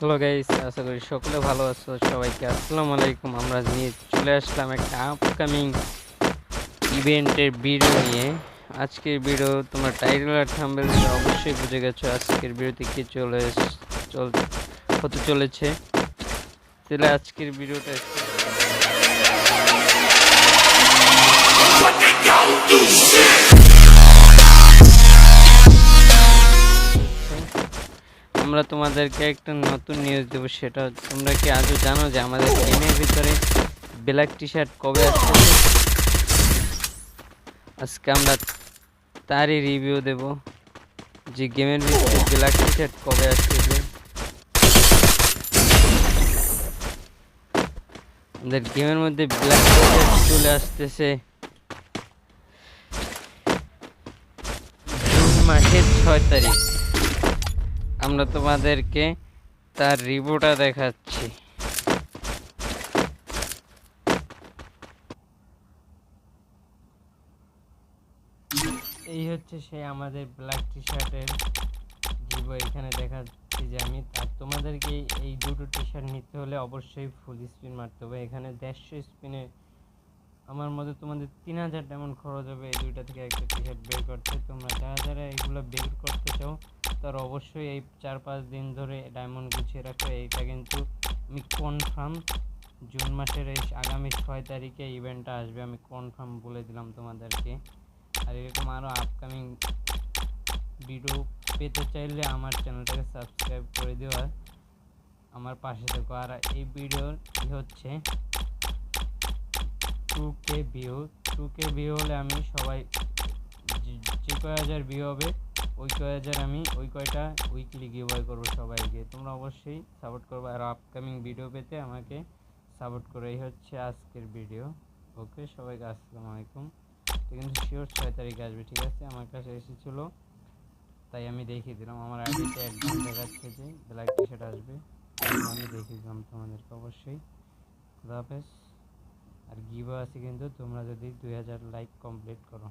Hello guys, আশা করি সকলে ভালো আছো। সবাইকে আসসালামু আলাইকুম। আমরা নিয়ে চলে আসলাম একটা আপকামিং ইভেন্টের ভিডিও নিয়ে। আজকের ভিডিও তোমরা টাইটেল আর থাম্বনেল দেখে অবশ্যই বুঝে গেছো আজকের ভিডিওতে কি চল হতে চলেছে। তাহলে আজকের ভিডিওটা আমরা তোমাদেরকে একটা নতুন নিউজ দেবো। সেটা তোমরা কি আজও জানো যে আমাদের গেমের ভিতরে ব্ল্যাক টি শার্ট কবে আসছে? আজকে আমরা তারই রিভিউ দেব যে গেমের ভিতরে ব্ল্যাক টি শার্ট কবে আসতেছে। আমাদের গেমের মধ্যে ব্ল্যাক টি শার্ট চলে আসতেছে জুন মাসের 6 তারিখ। আমরা তোমাদেরকে তার রিভিউটা দেখাচ্ছি। এই হচ্ছে সেই আমাদের ব্ল্যাক টি শার্টের রিভিউ। এখানে দেখাচ্ছি যে আমি আর তোমাদেরকে এই দুটো টি শার্ট নিতে হলে অবশ্যই ফুল স্পিন মারতে হবে। এখানে 150 স্পিনে আমার মতে তোমাদের 3000 ডায়মন্ড খরচ হবে এই দুইটা থেকে একটা টি শার্ট বের করতে। তোমরা যারা যারা এগুলো বের করতে চাও তারা অবশ্যই এই 4-5 দিন ধরে ডায়মন্ড গুছিয়ে রাখো। এইটা কিন্তু আমি কনফার্ম জুন মাসের এই আগামী 6 তারিখে ইভেন্টটা আসবে, আমি কনফার্ম বলে দিলাম তোমাদেরকে। আর এরকম আরও আপকামিং ভিডিও পেতে চাইলে আমার চ্যানেলটাকে সাবস্ক্রাইব করে দিও আর আমার পাশে থেকো। আর এই ভিডিওর হচ্ছে 2K ভিউ। 2K ভিউ হলে আমি সবাই যে কয় হাজার ভিউ হবে ওই কয়টা উইকলি গিভঅ্যাওয়ে করবো সবাইকে। তোমরা অবশ্যই সাপোর্ট করবে আর আপকামিং ভিডিও পেতে আমাকে সাপোর্ট করো। এই হচ্ছে আজকের ভিডিও। ওকে, সবাইকে আসসালামু আলাইকুম। কিন্তু শিওর 6 তারিখে আসবে, ঠিক আছে? আমার কাছে এসেছিলো তাই আমি দেখিয়ে দিলাম। আমার আইডিতে একদম দেখাচ্ছে যে ব্ল্যাক টি শার্ট আসবে, আমি দেখিয়ে দিলাম তোমাদেরকে। অবশ্যই খুদা হাফেজ। আর গিভও আছে কিন্তু তোমরা যদি 2000 লাইক কমপ্লিট করো।